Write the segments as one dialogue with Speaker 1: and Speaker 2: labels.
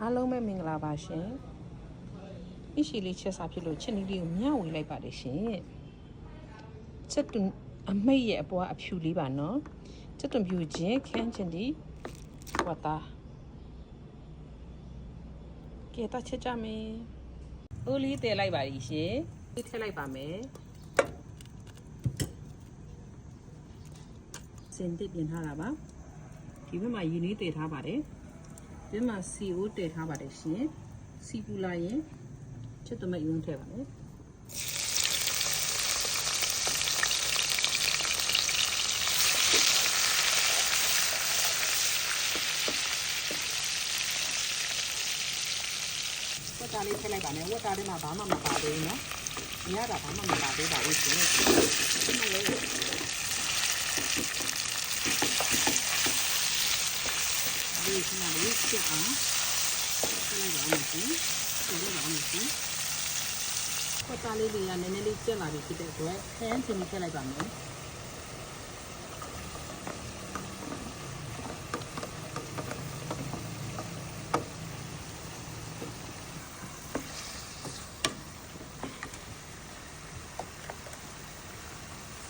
Speaker 1: အားလုံးပဲမင်္ဂလာပါရှင်။မိရှိလေးချက်စားဖြစ်လို့ချက်နည်းလေးကိုမျှဝေလိုက်ပါတယ်ရှင်။ချက်တွန်အမိတ်ရဲ့အပွားအဖြူလေးပါနော်။ချက်တွန်ပြူချင်းခန်းချင်ဒီဝတ်သား။ကဲတော့ချက်ကြမယ်။အိုးလေးတည်လိုက်ပါရှင်။ထည့်လိုက်ပါမယ်။စင်တစ်ပြင်ထားတာပါ။ဒီဘက်မှာယူနီးတည်ထားပါတယ်။ဒီမှာစီအိုးတည်ထားပါတယ်ရှင်စီပူလာရင်ချက်တမယုံထည့်ပါမယ်ဝတ်သားလေးထည့်လိုက်ပါမယ်ဝတ်သားထဲမှာဘာမှမပါသေးဘူးနော်ညတာဘာမှမပါသေးပါဘူးရှင်ဒီလိုလေးဒီခဏလေးချက်အောင်ဆက်လိုက်ပါမယ်ရှင်ဆက်လိုက်ပါမယ်ရှင်ခက်သားလေးတွေကနည်းနည်းလေးကျက်လာပြီဖြစ်တဲ့အတွက်ခန်းချင်ထည့်လိုက်ပါမယ်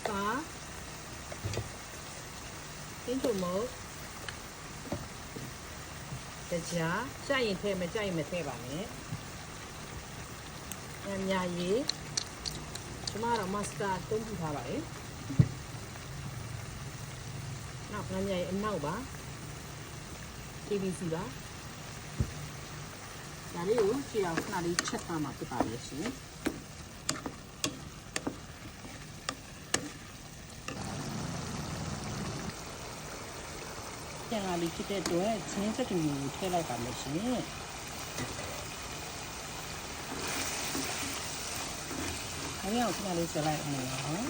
Speaker 1: ပါတင်းချုံမို့ကြားကြိုက်ရင်ထည့်မကြိုက်ရင်မထည့်ပါနဲ့ညညာရေးကျမတို့မစတာတုံးပြထားပါတယ်နောက်ညညာရေးအနောက်ပါ TVC ပါဒါလေးကိုကြည့်အောင်ခဏလေးချက်သားမှာဖြစ်ပါလေရှင်ပြန်လာပြီးဖြစ်တဲ့အတွက်ချင်းစက်တူကိုထည့်လိုက်ပါမယ်ရှင်။အရင်ကခဏလေးဆက်လိုက်အောင်နော်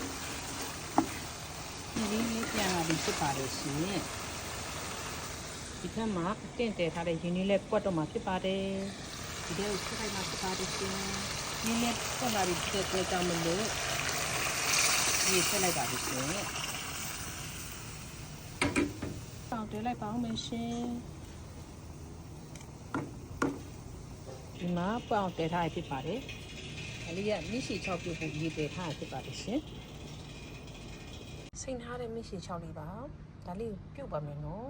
Speaker 1: ။ဒီလေးပြန်လာပြီးဖြစ်ပါလေရှင်။ဒီဘက်မှာတင့်တယ်ထားတဲ့ရင်းနှီးလေးကွက်တော့မှာဖြစ်ပါတယ်။ဒီလေးကိုထည့်လိုက်မှဖြစ်ပါတယ်ရှင်။ဒီလေးကွက်လာပြီးဖြစ်တဲ့ကြောင့်မလို့ဒီထည့်လိုက်ပါလို့ရှင်။တွဲလိုက်ပါအောင်မရှင်ဒီမှာပေါင်တဲထားရဖြစ်ပါတယ်အလေးကမိရှိ6ပြုတ်ဖို့ရေးတဲထားရဖြစ်ပါတယ်ရှင်စိန်ထားတဲ့မိရှိ6လေးပါဒါလေးပြုတ်ပါမယ်နော်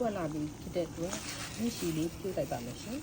Speaker 1: တွက်လာပြီးဖြစ်တဲ့အတွက်မိရှိလေးပြုတ်လိုက်ပါမယ်ရှင်